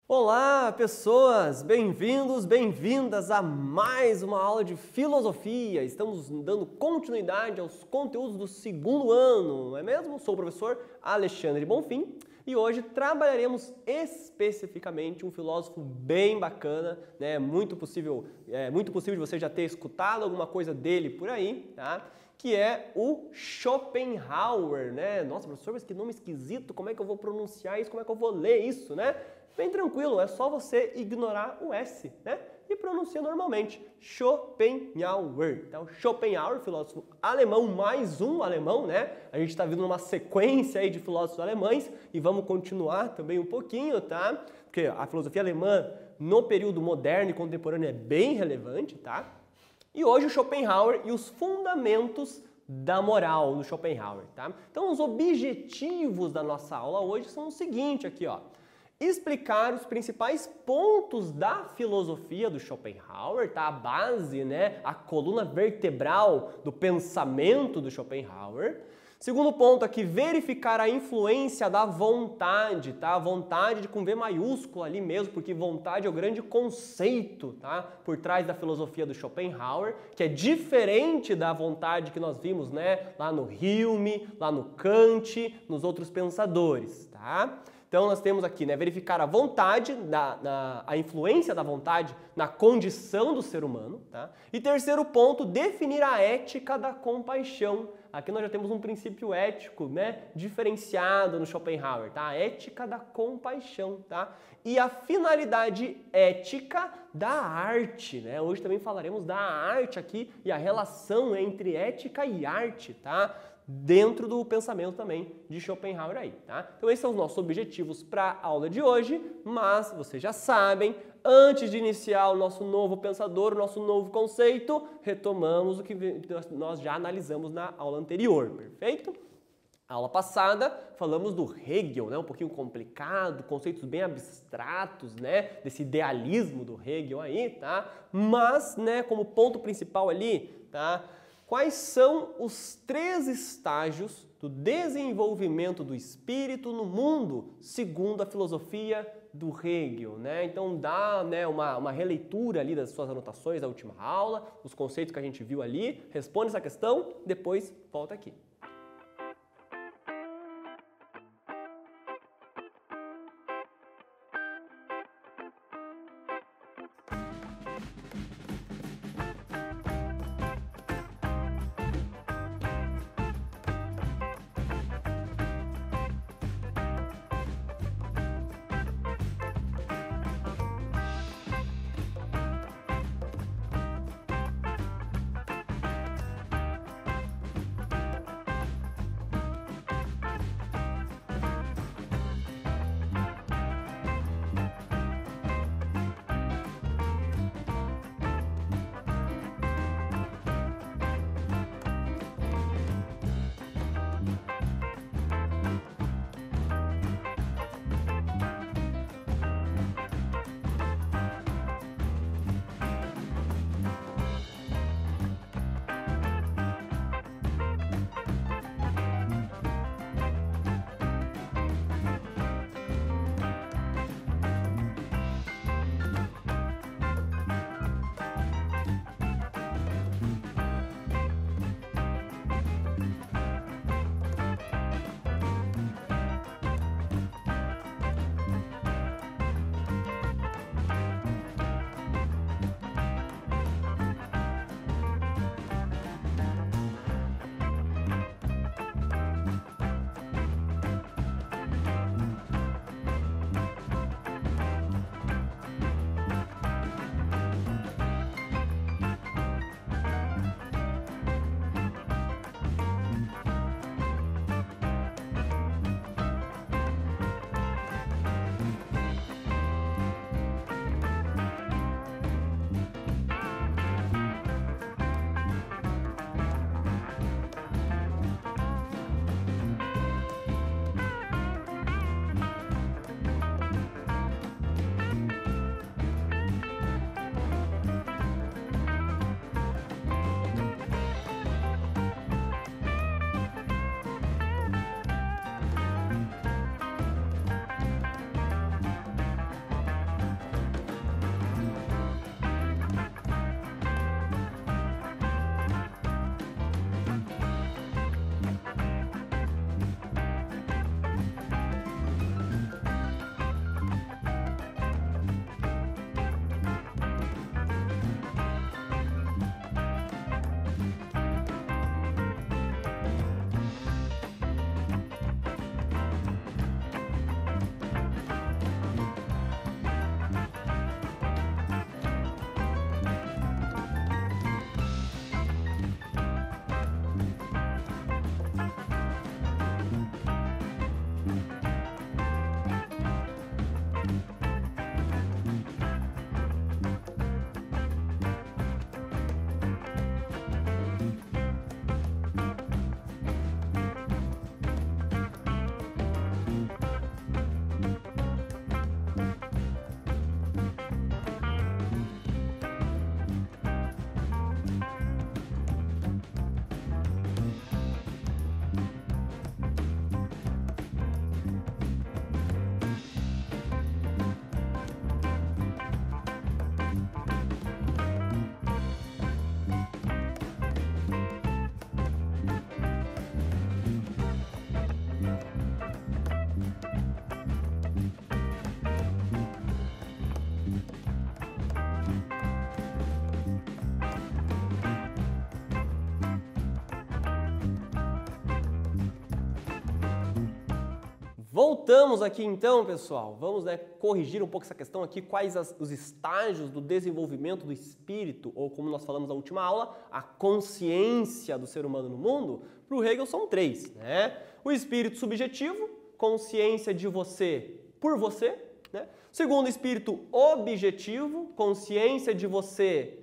Olá, pessoas! Bem-vindos, bem-vindas a mais uma aula de filosofia. Estamos dando continuidade aos conteúdos do segundo ano, não é mesmo? Sou o professor Alexandre Bonfim e hoje trabalharemos especificamente um filósofo bem bacana, né? Muito possível de você já ter escutado alguma coisa dele por aí, tá? Que é o Schopenhauer, né? Nossa, professor, mas que nome esquisito, como é que eu vou pronunciar isso, como é que eu vou ler isso, né? Bem tranquilo, é só você ignorar o S, né? E pronuncia normalmente, Schopenhauer. Então, Schopenhauer, filósofo alemão, mais um alemão, né? A gente está vindo numa sequência aí de filósofos alemães e vamos continuar também um pouquinho, tá? Porque a filosofia alemã no período moderno e contemporâneo é bem relevante, tá? E hoje o Schopenhauer e os fundamentos da moral do Schopenhauer, tá? Então, os objetivos da nossa aula hoje são o seguinte aqui, ó. Explicar os principais pontos da filosofia do Schopenhauer, tá? A base, né? A coluna vertebral do pensamento do Schopenhauer. Segundo ponto aqui, verificar a influência da vontade, tá? Vontade com V maiúsculo ali mesmo, porque vontade é o grande conceito, tá? Por trás da filosofia do Schopenhauer, que é diferente da vontade que nós vimos, né? Lá no Hume, lá no Kant, nos outros pensadores, tá? Então nós temos aqui, né, verificar a vontade, a influência da vontade na condição do ser humano, tá? E terceiro ponto, definir a ética da compaixão. Aqui nós já temos um princípio ético, né, diferenciado no Schopenhauer, tá? A ética da compaixão, tá? E a finalidade ética da arte, né? Hoje também falaremos da arte aqui e a relação entre ética e arte, tá? Dentro do pensamento também de Schopenhauer aí, tá? Então esses são os nossos objetivos para a aula de hoje, mas vocês já sabem, antes de iniciar o nosso novo pensador, o nosso novo conceito, retomamos o que nós já analisamos na aula anterior, perfeito? Na aula passada falamos do Hegel, né? Um pouquinho complicado, conceitos bem abstratos, né? Desse idealismo do Hegel aí, tá? Mas, né, como ponto principal ali, tá? Quais são os 3 estágios do desenvolvimento do espírito no mundo, segundo a filosofia do Hegel, né? Então dá, né, uma releitura ali das suas anotações da última aula, os conceitos que a gente viu ali, responde essa questão, depois volta aqui. Voltamos aqui então, pessoal. Vamos corrigir um pouco essa questão aqui, quais os estágios do desenvolvimento do espírito, ou como nós falamos na última aula, a consciência do ser humano no mundo. Para o Hegel são 3, né? O espírito subjetivo, consciência de você por você, né? Segundo, espírito objetivo, consciência de você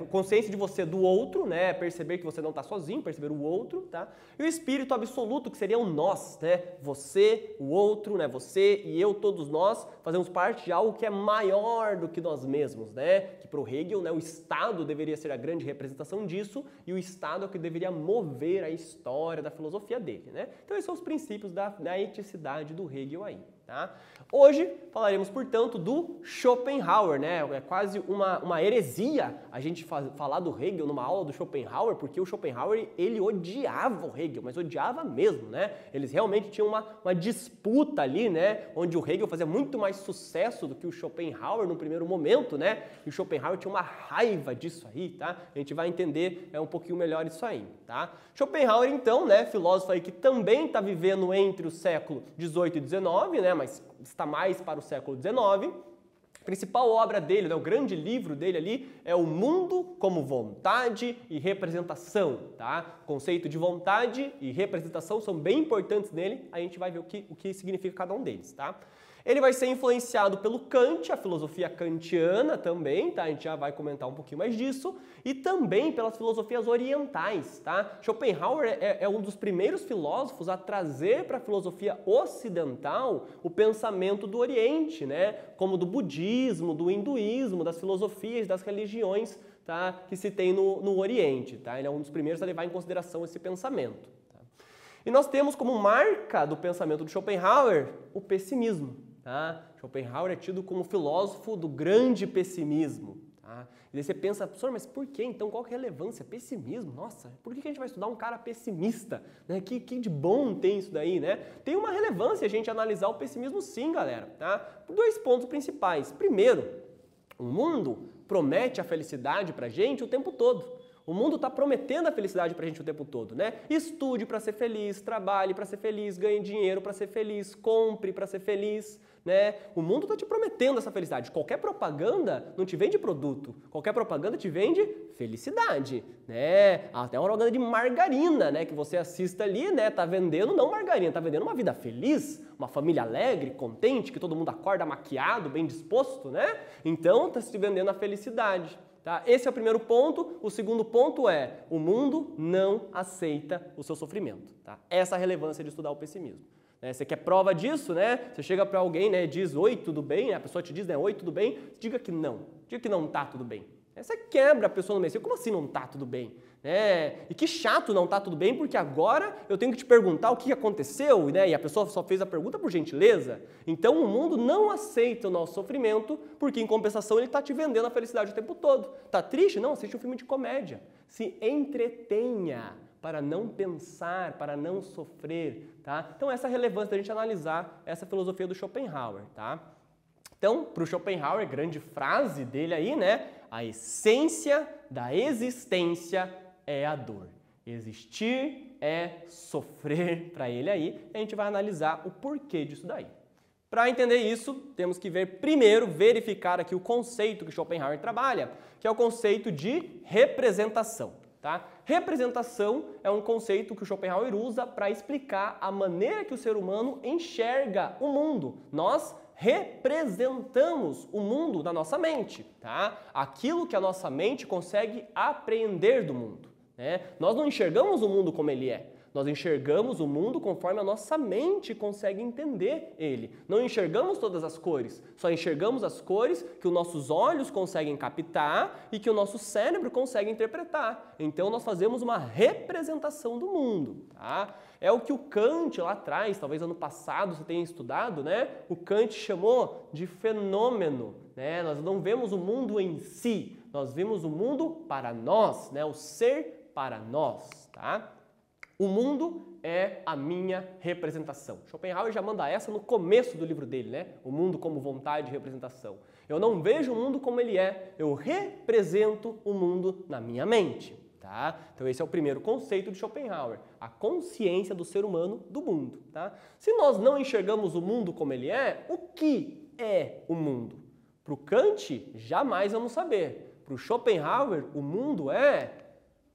consciência de você do outro, né? Perceber que você não está sozinho, perceber o outro, tá? E o espírito absoluto, que seria o nós, né? Você, o outro, né? Você e eu, todos nós, fazemos parte de algo que é maior do que nós mesmos, né? Que para o Hegel, né, o Estado deveria ser a grande representação disso e o Estado é o que deveria mover a história da filosofia dele, né? Então esses são os princípios da eticidade do Hegel aí. Tá? Hoje falaremos, portanto, do Schopenhauer, né? É quase uma heresia a gente falar do Hegel numa aula do Schopenhauer, porque o Schopenhauer, ele odiava o Hegel, mas odiava mesmo, né? Eles realmente tinham uma disputa ali, né? Onde o Hegel fazia muito mais sucesso do que o Schopenhauer no primeiro momento, né? E o Schopenhauer tinha uma raiva disso aí, tá? A gente vai entender um pouquinho melhor isso aí, tá? Schopenhauer, então, né? Filósofo aí que também está vivendo entre o século XVIII e XIX, né? Mas está mais para o século XIX. A principal obra dele, né, o grande livro dele ali é O Mundo como Vontade e Representação, tá? O conceito de vontade e representação são bem importantes nele, a gente vai ver o que significa cada um deles, tá? Ele vai ser influenciado pelo Kant, a filosofia kantiana também, tá? A gente já vai comentar um pouquinho mais disso, e também pelas filosofias orientais, tá? Schopenhauer é um dos primeiros filósofos a trazer para a filosofia ocidental o pensamento do Oriente, né? Como do budismo, do hinduísmo, das filosofias, das religiões, tá? Que se tem no Oriente, tá? Ele é um dos primeiros a levar em consideração esse pensamento. Tá? E nós temos como marca do pensamento de Schopenhauer o pessimismo. Tá? Schopenhauer é tido como filósofo do grande pessimismo. Tá? E daí você pensa, professor, mas por que então? Qual que é a relevância? Pessimismo? Nossa, por que a gente vai estudar um cara pessimista? Né? Que de bom tem isso daí, né? Tem uma relevância a gente analisar o pessimismo sim, galera. Tá? Por 2 pontos principais. Primeiro, o mundo promete a felicidade pra gente o tempo todo. O mundo está prometendo a felicidade pra gente o tempo todo, né? Estude para ser feliz, trabalhe para ser feliz, ganhe dinheiro para ser feliz, compre para ser feliz, né? O mundo está te prometendo essa felicidade. Qualquer propaganda não te vende produto, qualquer propaganda te vende felicidade, né? Até uma propaganda de margarina, né? Que você assista ali, né? Tá vendendo não margarina, tá vendendo uma vida feliz, uma família alegre, contente, que todo mundo acorda maquiado, bem disposto, né? Então tá se vendendo a felicidade. Tá? Esse é o primeiro ponto. O segundo ponto é, o mundo não aceita o seu sofrimento. Tá? Essa é a relevância de estudar o pessimismo. Né? Você quer prova disso, né? Você chega para alguém, né, diz, oi, tudo bem? A pessoa te diz, né, oi, tudo bem? Diga que não tá tudo bem. Você quebra a pessoa no meio. Como assim não tá tudo bem? E que chato não tá tudo bem, porque agora eu tenho que te perguntar o que aconteceu, né? E a pessoa só fez a pergunta por gentileza. Então o mundo não aceita o nosso sofrimento, porque em compensação ele está te vendendo a felicidade o tempo todo. Tá triste? Não, assiste um filme de comédia. Se entretenha para não pensar, para não sofrer, tá? Então essa é a relevância da gente analisar essa filosofia do Schopenhauer, tá? Então, para o Schopenhauer, grande frase dele aí, né? A essência da existência é a dor. Existir é sofrer para ele aí. E a gente vai analisar o porquê disso daí. Para entender isso, temos que verificar aqui o conceito que Schopenhauer trabalha, que é o conceito de representação. Tá? Representação é um conceito que o Schopenhauer usa para explicar a maneira que o ser humano enxerga o mundo. Nós representamos o mundo na nossa mente, tá? Aquilo que a nossa mente consegue apreender do mundo, né? Nós não enxergamos o mundo como ele é. Nós enxergamos o mundo conforme a nossa mente consegue entender ele. Não enxergamos todas as cores, só enxergamos as cores que os nossos olhos conseguem captar e que o nosso cérebro consegue interpretar. Então nós fazemos uma representação do mundo, tá? É o que o Kant lá atrás, talvez ano passado você tenha estudado, né? O Kant chamou de fenômeno, né? Nós não vemos o mundo em si, nós vemos o mundo para nós, né? O ser para nós, tá? O mundo é a minha representação. Schopenhauer já manda essa no começo do livro dele, né? O mundo como vontade e representação. Eu não vejo o mundo como ele é, eu represento o mundo na minha mente. tá? Então esse é o primeiro conceito de Schopenhauer, a consciência do ser humano do mundo, tá? Se nós não enxergamos o mundo como ele é, o que é o mundo? Para o Kant, jamais vamos saber. Para o Schopenhauer, o mundo é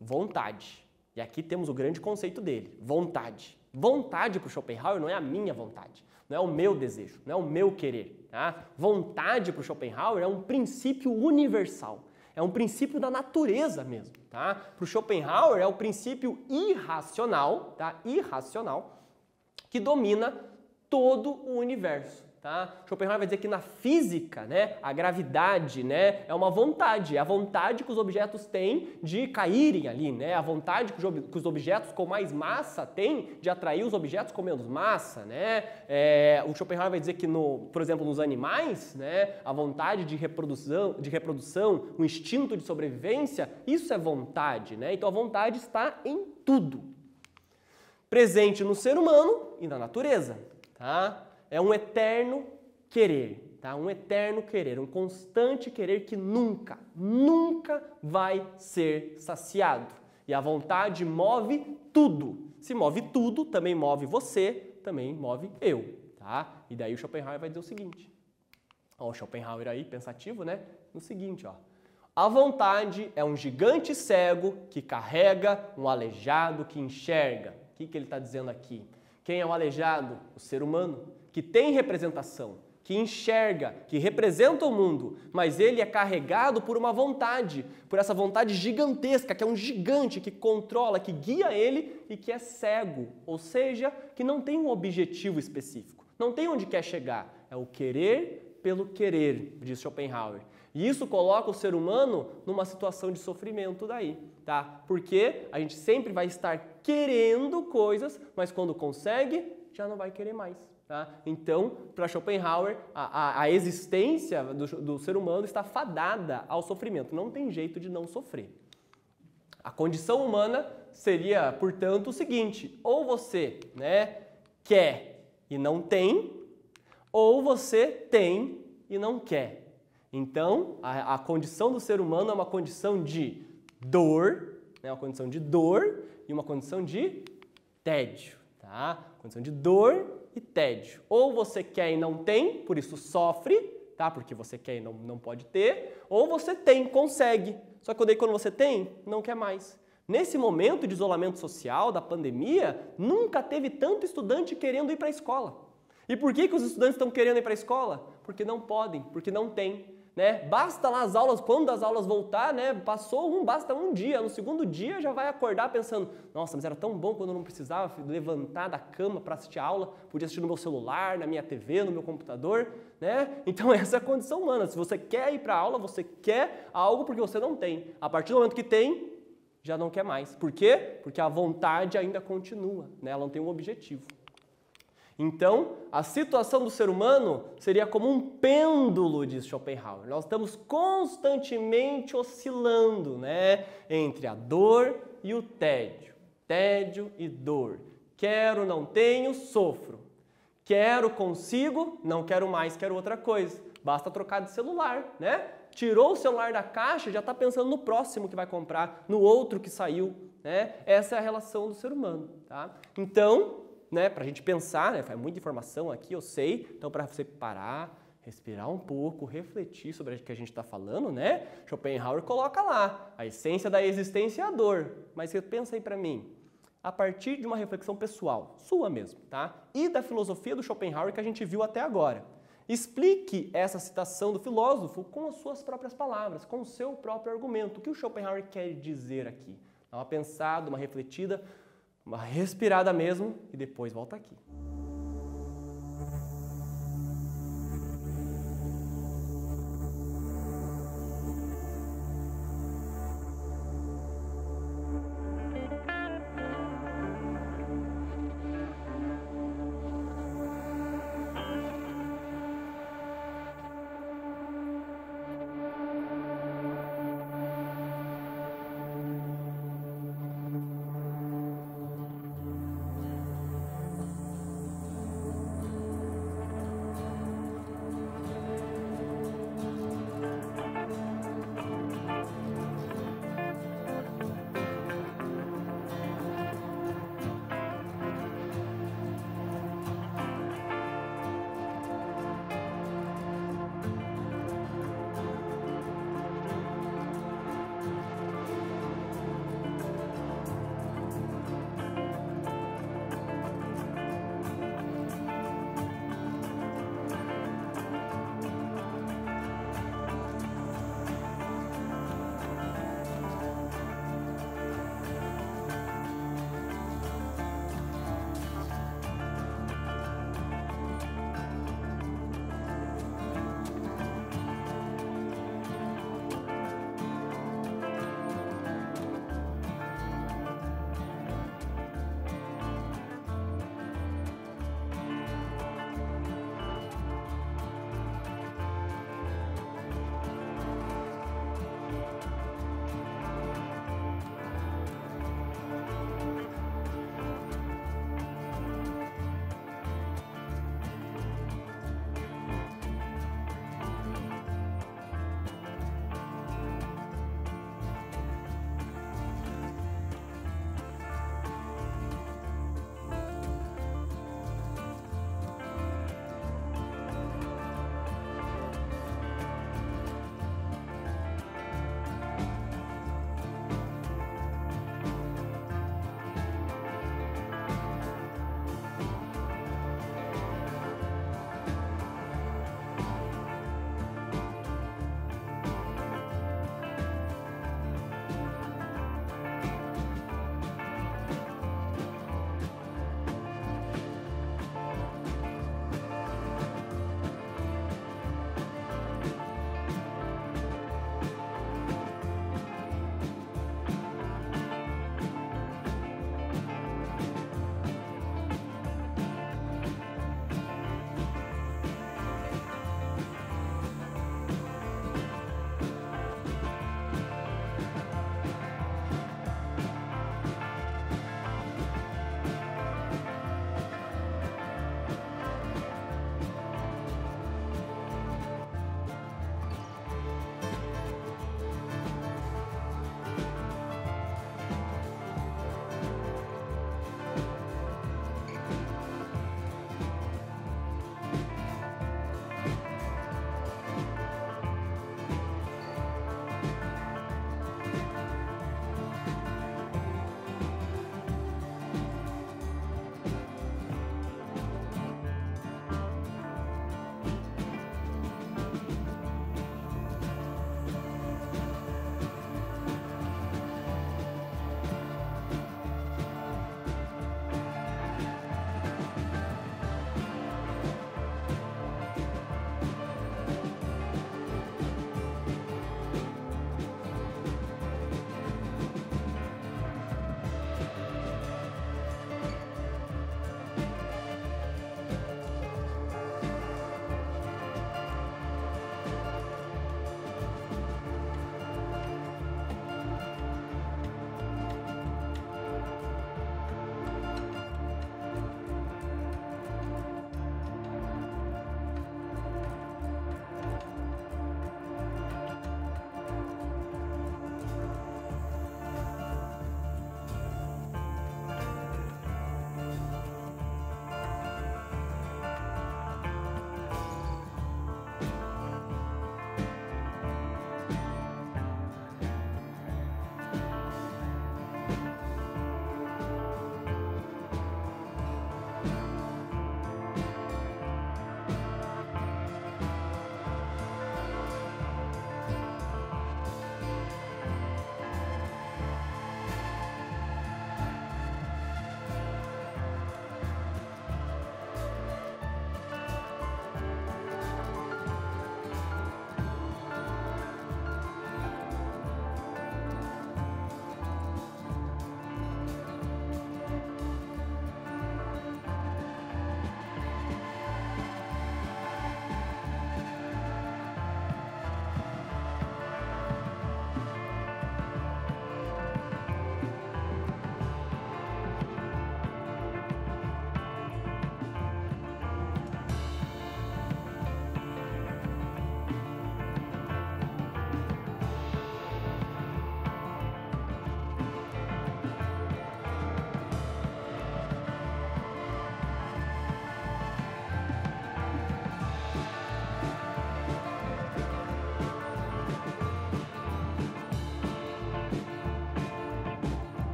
vontade. E aqui temos o grande conceito dele, vontade. Vontade para o Schopenhauer não é a minha vontade, não é o meu desejo, não é o meu querer. Tá? Vontade para o Schopenhauer é um princípio universal, é um princípio da natureza mesmo. Tá? Para o Schopenhauer é o princípio irracional, tá? Irracional, que domina todo o universo. Tá? Schopenhauer vai dizer que na física, né, a gravidade, né, é uma vontade, é a vontade que os objetos têm de caírem ali, né, a vontade que os objetos com mais massa têm de atrair os objetos com menos massa, né, o Schopenhauer vai dizer que, por exemplo, nos animais, né, a vontade de reprodução, o instinto de sobrevivência, isso é vontade, né, então a vontade está em tudo, presente no ser humano e na natureza, tá? É um eterno querer, tá? Um eterno querer, um constante querer que nunca, nunca vai ser saciado. E a vontade move tudo. Se move tudo, também move você, também move eu, tá? E daí o Schopenhauer vai dizer o seguinte. Ó, o Schopenhauer aí, pensativo, né? No seguinte, ó. A vontade é um gigante cego que carrega um aleijado que enxerga. O que ele está dizendo aqui? Quem é o aleijado? O ser humano, que tem representação, que enxerga, que representa o mundo, mas ele é carregado por uma vontade, por essa vontade gigantesca, que é um gigante que controla, que guia ele e que é cego, ou seja, que não tem um objetivo específico, não tem onde quer chegar, é o querer pelo querer, diz Schopenhauer. E isso coloca o ser humano numa situação de sofrimento daí, tá? Porque a gente sempre vai estar querendo coisas, mas quando consegue, já não vai querer mais. Tá? Então, para Schopenhauer, a existência do ser humano está fadada ao sofrimento. Não tem jeito de não sofrer. A condição humana seria, portanto, o seguinte: ou você, né, quer e não tem, ou você tem e não quer. Então, a condição do ser humano é uma condição de dor, né, uma condição de dor e uma condição de tédio. Tá? Condição de dor e tédio. Ou você quer e não tem, por isso sofre, tá? Porque você quer e não pode ter, ou você tem, consegue. Só que daí quando você tem, não quer mais. Nesse momento de isolamento social, da pandemia, nunca teve tanto estudante querendo ir para a escola. E por que os estudantes estão querendo ir para a escola? Porque não podem, porque não tem. Né? Basta lá as aulas, quando as aulas voltar, né? Basta um dia, no segundo dia já vai acordar pensando, nossa, mas era tão bom quando eu não precisava levantar da cama para assistir a aula, podia assistir no meu celular, na minha TV, no meu computador, né? Então essa é a condição humana, se você quer ir para a aula, você quer algo porque você não tem. A partir do momento que tem, já não quer mais. Por quê? Porque a vontade ainda continua, né? Ela não tem um objetivo. Então, a situação do ser humano seria como um pêndulo, diz Schopenhauer. Nós estamos constantemente oscilando, né, entre a dor e o tédio. Tédio e dor. Quero, não tenho, sofro. Quero, consigo, não quero mais, quero outra coisa. Basta trocar de celular, né? Tirou o celular da caixa, já está pensando no próximo que vai comprar, no outro que saiu, né? Essa é a relação do ser humano, tá? Então, né, para a gente pensar, né, faz muita informação aqui, eu sei, então para você parar, respirar um pouco, refletir sobre o que a gente está falando, né, Schopenhauer coloca lá, a essência da existência é a dor, mas você pensa aí para mim, a partir de uma reflexão pessoal, sua mesmo, tá, e da filosofia do Schopenhauer que a gente viu até agora, explique essa citação do filósofo com as suas próprias palavras, com o seu próprio argumento, o que o Schopenhauer quer dizer aqui, dá uma pensada, uma refletida, uma respirada mesmo e depois volta aqui.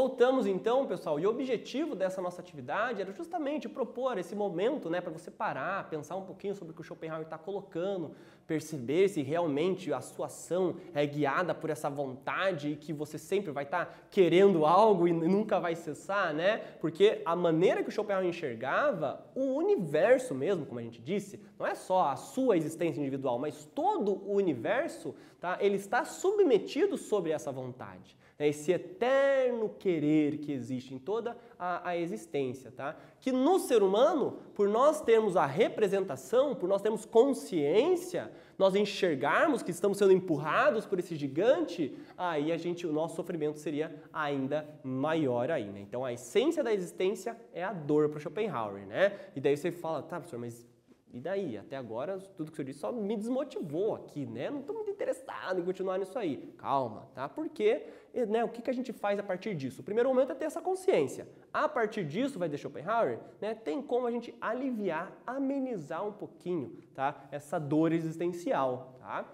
voltamos então, pessoal, e o objetivo dessa nossa atividade era justamente propor esse momento, né, para você parar, pensar um pouquinho sobre o que o Schopenhauer está colocando, perceber se realmente a sua ação é guiada por essa vontade e que você sempre vai estar querendo algo e nunca vai cessar, né? Porque a maneira que o Schopenhauer enxergava o universo mesmo, como a gente disse, não é só a sua existência individual, mas todo o universo, tá? Ele está submetido sobre essa vontade. Esse eterno querer que existe em toda a existência, tá? Que no ser humano, por nós termos a representação, por nós termos consciência, nós enxergarmos que estamos sendo empurrados por esse gigante, aí o nosso sofrimento seria ainda maior ainda. Então a essência da existência é a dor para Schopenhauer, né? E daí você fala, tá, professor, mas e daí? Até agora, tudo que o senhor disse só me desmotivou aqui, né? Não estou muito interessado em continuar nisso aí. Calma, tá? Porque, né, o que a gente faz a partir disso? O primeiro momento é ter essa consciência. A partir disso, vai dizer Schopenhauer, né, tem como a gente aliviar, amenizar um pouquinho, tá? Essa dor existencial, tá?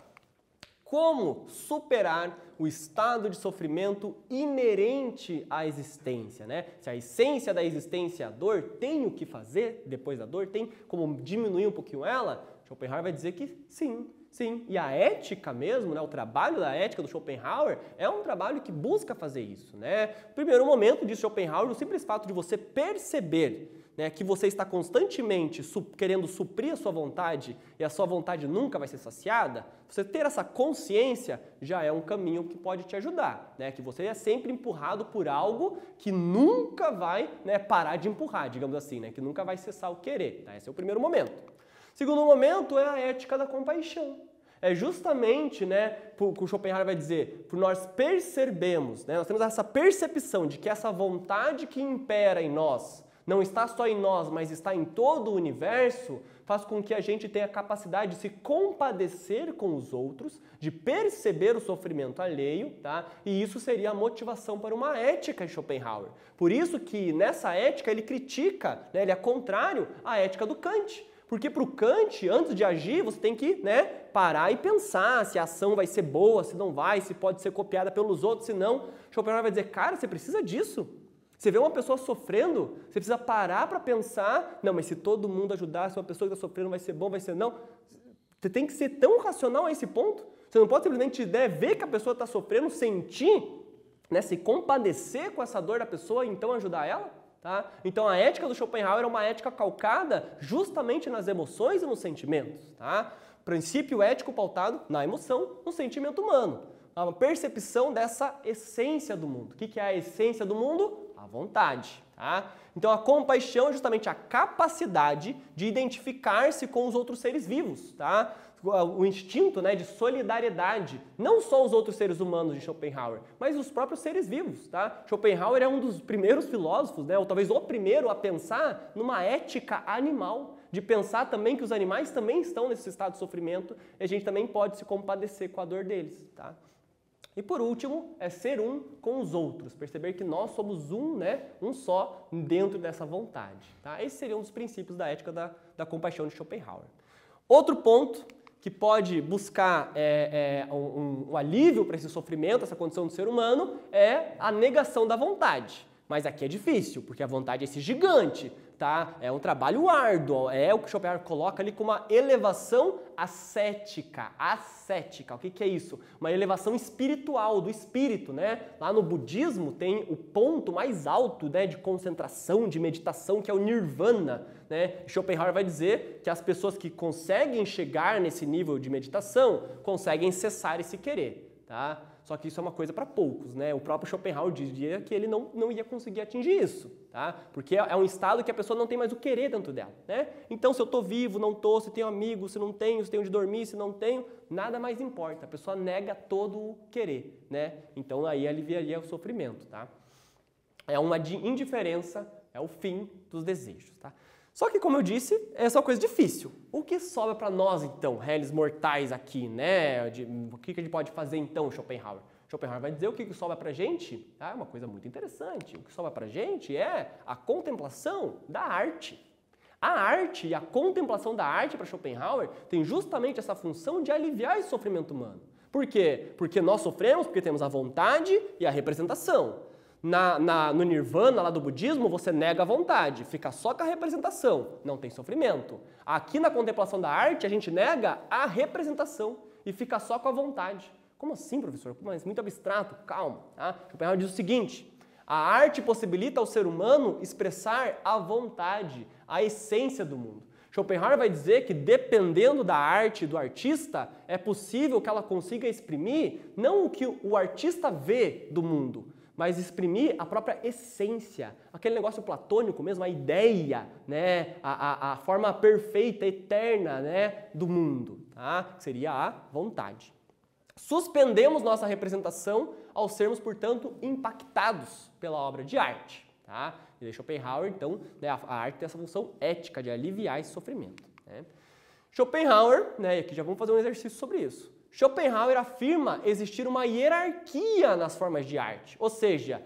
Como superar o estado de sofrimento inerente à existência, né? Se a essência da existência é a dor, tem o que fazer depois da dor? Tem como diminuir um pouquinho ela? Schopenhauer vai dizer que sim, sim. E a ética mesmo, né? O trabalho da ética do Schopenhauer é um trabalho que busca fazer isso, né? Primeiro momento, diz Schopenhauer, o simples fato de você perceber, né, que você está constantemente querendo suprir a sua vontade e a sua vontade nunca vai ser saciada, você ter essa consciência já é um caminho que pode te ajudar, né, que você é sempre empurrado por algo que nunca vai, né, parar de empurrar, digamos assim, né, que nunca vai cessar o querer. Tá? Esse é o primeiro momento. Segundo momento é a ética da compaixão. É justamente, né, o Schopenhauer vai dizer, por nós percebemos, né, nós temos essa percepção de que essa vontade que impera em nós não está só em nós, mas está em todo o universo, faz com que a gente tenha a capacidade de se compadecer com os outros, de perceber o sofrimento alheio, tá? E isso seria a motivação para uma ética de Schopenhauer. Por isso que nessa ética ele critica, né, ele é contrário à ética do Kant. Porque para o Kant, antes de agir, você tem que, né, parar e pensar se a ação vai ser boa, se não vai, se pode ser copiada pelos outros, se não. Schopenhauer vai dizer, cara, você precisa disso. Você vê uma pessoa sofrendo, você precisa parar para pensar, não, mas se todo mundo ajudar, se uma pessoa que está sofrendo vai ser bom, vai ser não. Você tem que ser tão racional a esse ponto. Você não pode simplesmente ver que a pessoa está sofrendo, sentir, né, se compadecer com essa dor da pessoa e então ajudar ela. Tá? Então a ética do Schopenhauer é uma ética calcada justamente nas emoções e nos sentimentos. Tá? Princípio ético pautado na emoção, no sentimento humano. A percepção dessa essência do mundo. O que é a essência do mundo? A vontade. Tá? Então a compaixão é justamente a capacidade de identificar-se com os outros seres vivos. Tá? O instinto, né, de solidariedade, não só os outros seres humanos de Schopenhauer, mas os próprios seres vivos. Tá? Schopenhauer é um dos primeiros filósofos, né, ou talvez o primeiro a pensar numa ética animal, de pensar também que os animais também estão nesse estado de sofrimento e a gente também pode se compadecer com a dor deles. Tá? E por último, é ser um com os outros, perceber que nós somos um, né, um só dentro dessa vontade. Tá? Esse seria um dos princípios da ética da compaixão de Schopenhauer. Outro ponto que pode buscar um alívio para esse sofrimento, essa condição do ser humano, é a negação da vontade. Mas aqui é difícil, porque a vontade é esse gigante, tá? É um trabalho árduo, é o que Schopenhauer coloca ali como uma elevação ascética. Ascética, o que é isso? Uma elevação espiritual, do espírito, né? Lá no budismo tem o ponto mais alto, né, de concentração, de meditação, que é o nirvana, né? Schopenhauer vai dizer que as pessoas que conseguem chegar nesse nível de meditação conseguem cessar esse querer, tá? Só que isso é uma coisa para poucos, né? O próprio Schopenhauer dizia que ele não ia conseguir atingir isso, tá? Porque é um estado que a pessoa não tem mais o querer dentro dela, né? Então, se eu estou vivo, não estou, se tenho amigo, se não tenho, se tenho de dormir, se não tenho, nada mais importa. A pessoa nega todo o querer, né? Então, aí aliviaria o sofrimento, tá? É uma indiferença, é o fim dos desejos, tá? Só que, como eu disse, essa é uma coisa difícil. O que sobra para nós, então, réis mortais aqui, né? O que a gente pode fazer, então, Schopenhauer? Schopenhauer vai dizer o que sobra para a gente. Tá? É uma coisa muito interessante. O que sobra para a gente é a contemplação da arte. A arte e a contemplação da arte para Schopenhauer tem justamente essa função de aliviar esse sofrimento humano. Por quê? Porque nós sofremos porque temos a vontade e a representação. No Nirvana, lá do budismo, você nega a vontade, fica só com a representação, não tem sofrimento. Aqui na contemplação da arte, a gente nega a representação e fica só com a vontade. Como assim, professor? Mas muito abstrato, calma. Tá? Schopenhauer diz o seguinte: a arte possibilita ao ser humano expressar a vontade, a essência do mundo. Schopenhauer vai dizer que, dependendo da arte do artista, é possível que ela consiga exprimir não o que o artista vê do mundo, mas exprimir a própria essência, aquele negócio platônico mesmo, a ideia, né? a forma perfeita, eterna, né? do mundo, tá? Seria a vontade. Suspendemos nossa representação ao sermos, portanto, impactados pela obra de arte. Tá? E de Schopenhauer, então, né, a arte tem essa função ética de aliviar esse sofrimento. Né? Schopenhauer, né, e aqui já vamos fazer um exercício sobre isso. Schopenhauer afirma existir uma hierarquia nas formas de arte, ou seja,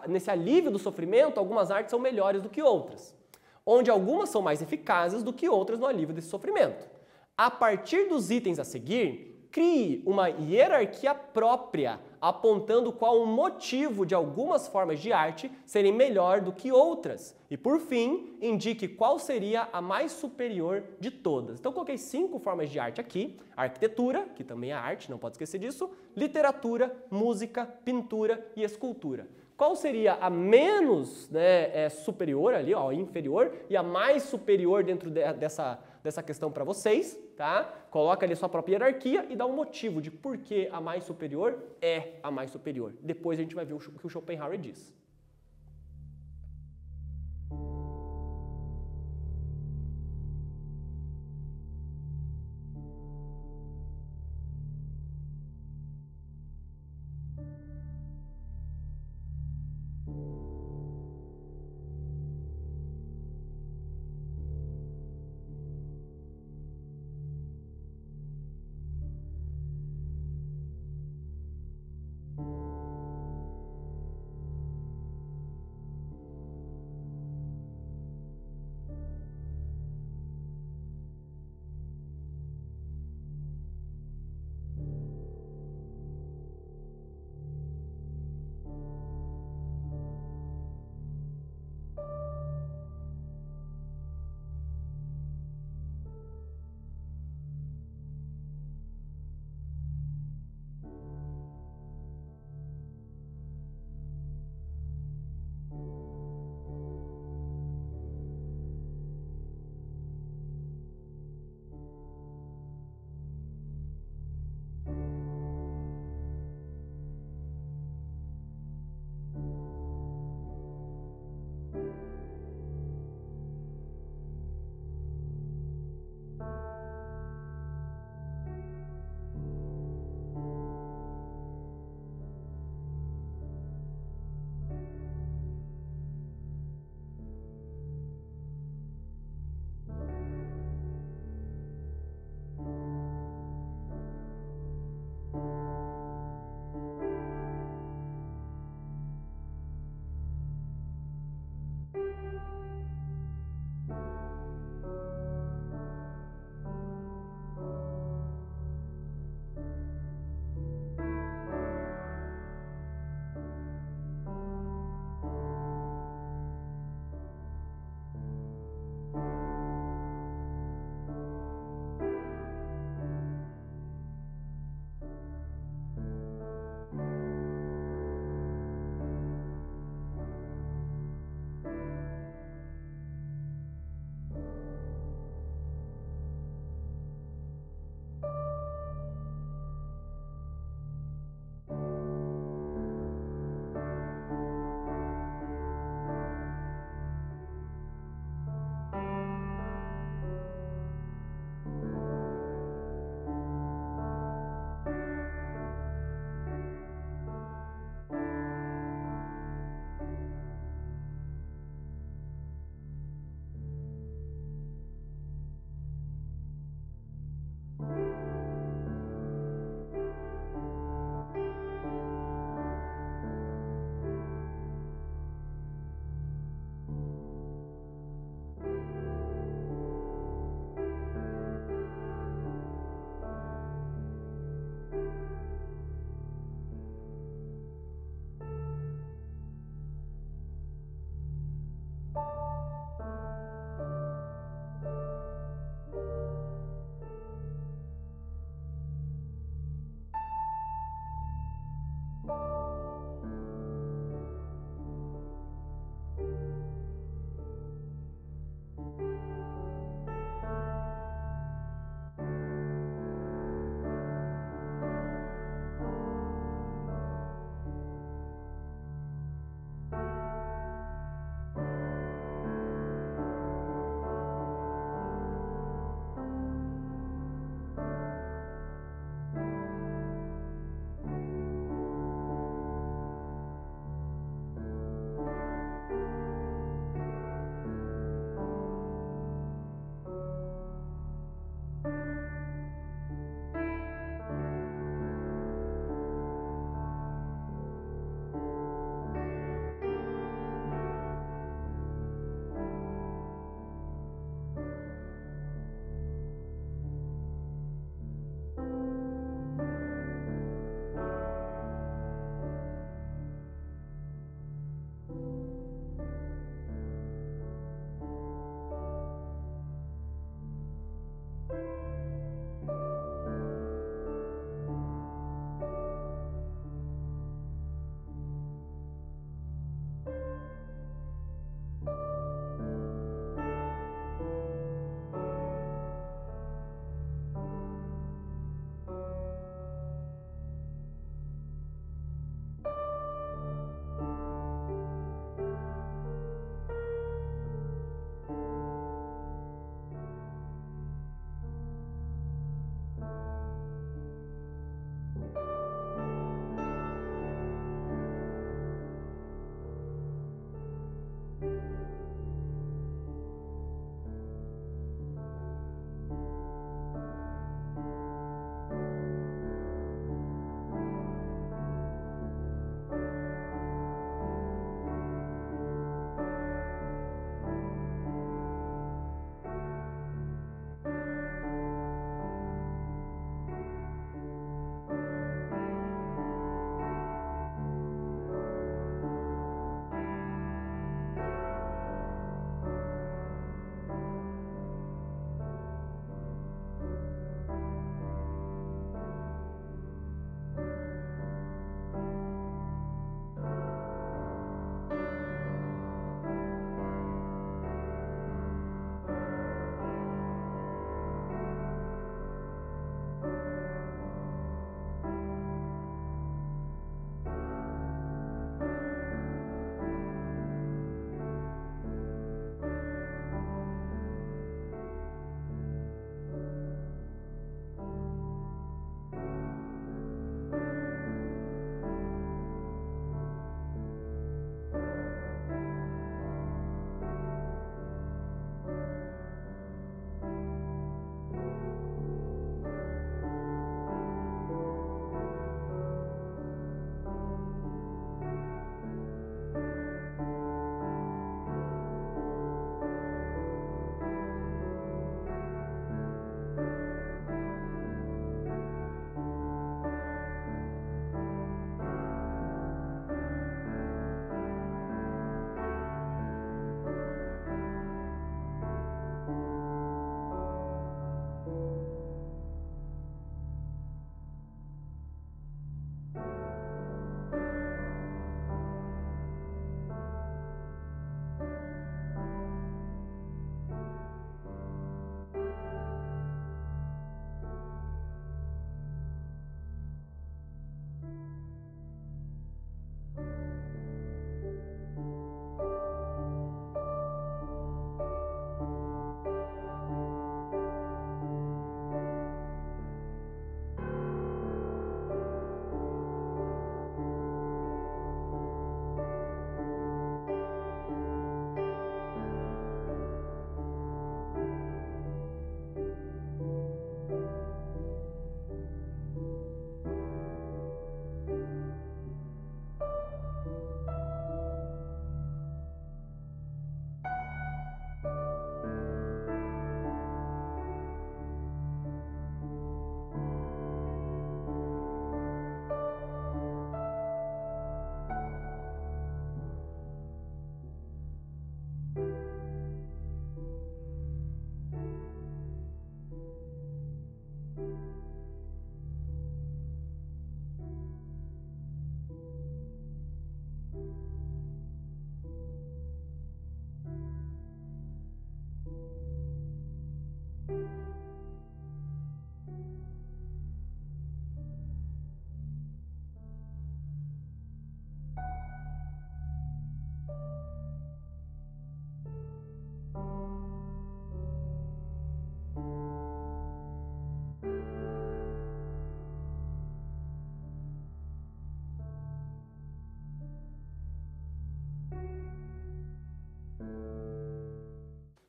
nesse alívio do sofrimento, algumas artes são melhores do que outras, onde algumas são mais eficazes do que outras no alívio desse sofrimento. A partir dos itens a seguir, crie uma hierarquia própria, apontando qual o motivo de algumas formas de arte serem melhor do que outras. E, por fim, indique qual seria a mais superior de todas. Então, coloquei 5 formas de arte aqui. Arquitetura, que também é arte, não pode esquecer disso. Literatura, música, pintura e escultura. Qual seria a menos, né, superior ali, ó, inferior, e a mais superior dentro dessa questão para vocês, tá? Coloca ali a sua própria hierarquia e dá um motivo de por que a mais superior é a mais superior. Depois a gente vai ver o que o Schopenhauer diz.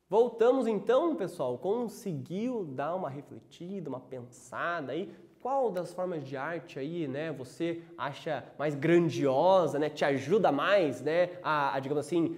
Voltamos então, pessoal, conseguiu dar uma refletida, uma pensada aí? Qual das formas de arte aí, né, você acha mais grandiosa, né, te ajuda mais, né, digamos assim,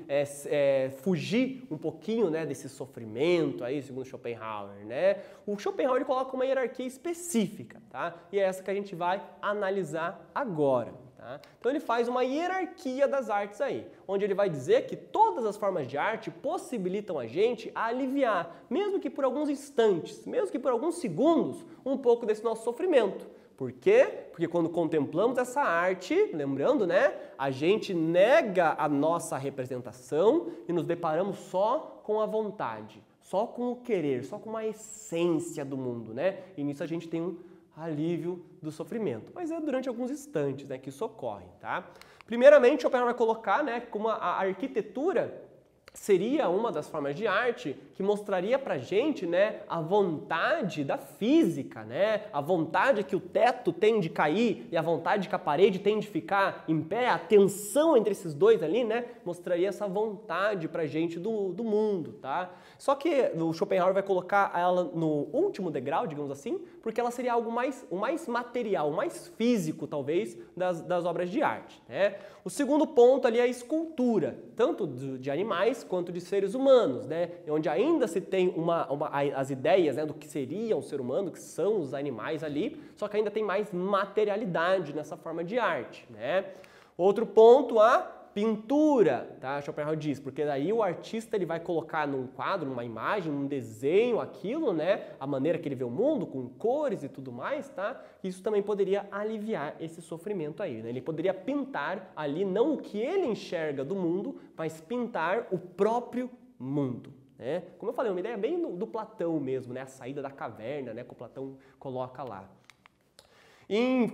fugir um pouquinho, né, desse sofrimento aí, segundo Schopenhauer, né? O Schopenhauer ele coloca uma hierarquia específica, tá? E é essa que a gente vai analisar agora. Tá? Então ele faz uma hierarquia das artes aí, onde ele vai dizer que todas as formas de arte possibilitam a gente a aliviar, mesmo que por alguns instantes, mesmo que por alguns segundos, um pouco desse nosso sofrimento. Por quê? Porque quando contemplamos essa arte, lembrando, né, a gente nega a nossa representação e nos deparamos só com a vontade, só com o querer, só com a essência do mundo, né? E nisso a gente tem um alívio do sofrimento. Mas é durante alguns instantes, né, que isso ocorre, tá? Primeiramente, Schopenhauer vai colocar, né, como a arquitetura seria uma das formas de arte que mostraria pra gente, né, a vontade da física, né, a vontade que o teto tem de cair e a vontade que a parede tem de ficar em pé, a tensão entre esses dois ali, né, mostraria essa vontade pra gente do mundo, tá? Só que o Schopenhauer vai colocar ela no último degrau, digamos assim, porque ela seria algo o mais material, o mais físico, talvez, das obras de arte, né? O segundo ponto ali é a escultura, tanto de animais quanto de seres humanos, né? Onde ainda se tem as ideias, né, do que seria um ser humano, do que são os animais ali, só que ainda tem mais materialidade nessa forma de arte, né? Outro ponto, a pintura, tá? Schopenhauer diz, porque daí o artista ele vai colocar num quadro, numa imagem, num desenho, aquilo, né? A maneira que ele vê o mundo, com cores e tudo mais, tá? Isso também poderia aliviar esse sofrimento aí, né? Ele poderia pintar ali não o que ele enxerga do mundo, mas pintar o próprio mundo, né? Como eu falei, uma ideia bem do Platão mesmo, né? A saída da caverna, né? Que o Platão coloca lá. Em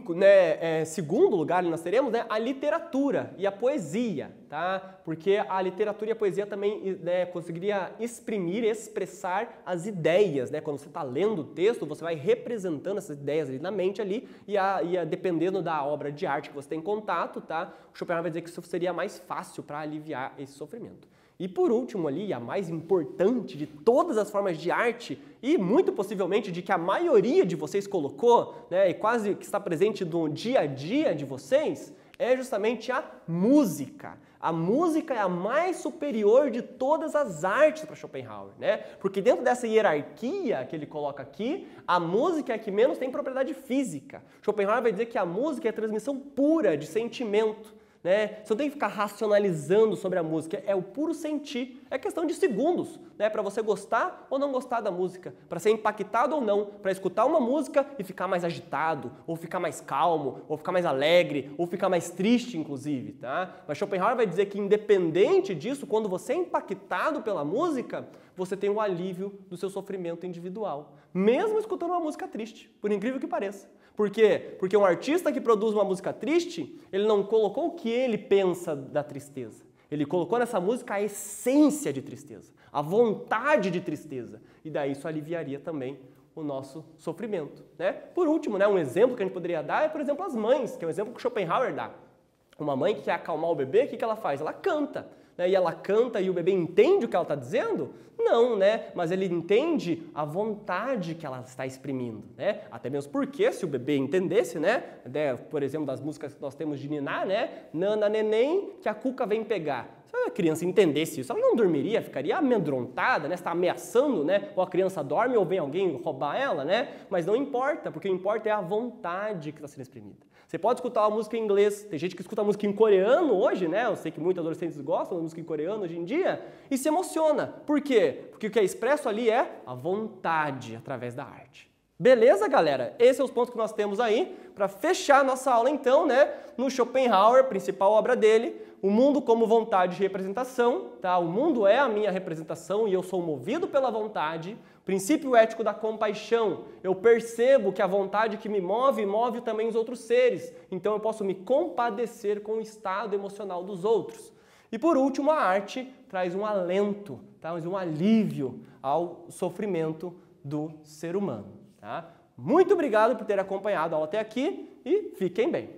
segundo lugar, nós teremos, né, a literatura e a poesia, tá? Porque a literatura e a poesia também, né, conseguiria exprimir, expressar as ideias, né? Quando você está lendo o texto, você vai representando essas ideias ali na mente ali e dependendo da obra de arte que você tem contato, tá? O Schopenhauer vai dizer que isso seria mais fácil para aliviar esse sofrimento. E por último ali, a mais importante de todas as formas de arte e muito possivelmente de que a maioria de vocês colocou, né, e quase que está presente no dia a dia de vocês, é justamente a música. A música é a mais superior de todas as artes para Schopenhauer, né? Porque dentro dessa hierarquia que ele coloca aqui, a música é a que menos tem propriedade física. Schopenhauer vai dizer que a música é a transmissão pura de sentimento. Né? Você não tem que ficar racionalizando sobre a música, é o puro sentir, é questão de segundos, né? Para você gostar ou não gostar da música, para ser impactado ou não, para escutar uma música e ficar mais agitado, ou ficar mais calmo, ou ficar mais alegre, ou ficar mais triste, inclusive, tá? Mas Schopenhauer vai dizer que independente disso, quando você é impactado pela música, você tem um alívio do seu sofrimento individual, mesmo escutando uma música triste, por incrível que pareça. Por quê? Porque um artista que produz uma música triste, ele não colocou o que ele pensa da tristeza. Ele colocou nessa música a essência de tristeza, a vontade de tristeza. E daí isso aliviaria também o nosso sofrimento, né? Por último, né, um exemplo que a gente poderia dar é, por exemplo, as mães, que é um exemplo que Schopenhauer dá. Uma mãe que quer acalmar o bebê, o que ela faz? Ela canta. Né? E ela canta e o bebê entende o que ela está dizendo? Não, né? Mas ele entende a vontade que ela está exprimindo, né? Até mesmo porque, se o bebê entendesse, né? Por exemplo, das músicas que nós temos de ninar, né? Nana, neném, que a cuca vem pegar. Se a criança entendesse isso, ela não dormiria, ficaria amedrontada, né? Está ameaçando, né? Ou a criança dorme ou vem alguém roubar ela, né? Mas não importa, porque o que importa é a vontade que está sendo exprimida. Você pode escutar uma música em inglês, tem gente que escuta música em coreano hoje, né? Eu sei que muitos adolescentes gostam de música em coreano hoje em dia e se emociona. Por quê? Porque o que é expresso ali é a vontade através da arte. Beleza, galera? Esses são os pontos que nós temos aí para fechar nossa aula, então, né? No Schopenhauer, principal obra dele, o mundo como vontade e representação, tá? O mundo é a minha representação e eu sou movido pela vontade. Princípio ético da compaixão. Eu percebo que a vontade que me move também os outros seres. Então eu posso me compadecer com o estado emocional dos outros. E por último, a arte traz um alento, tá? Um alívio ao sofrimento do ser humano. Tá? Muito obrigado por ter acompanhado a aula até aqui e fiquem bem!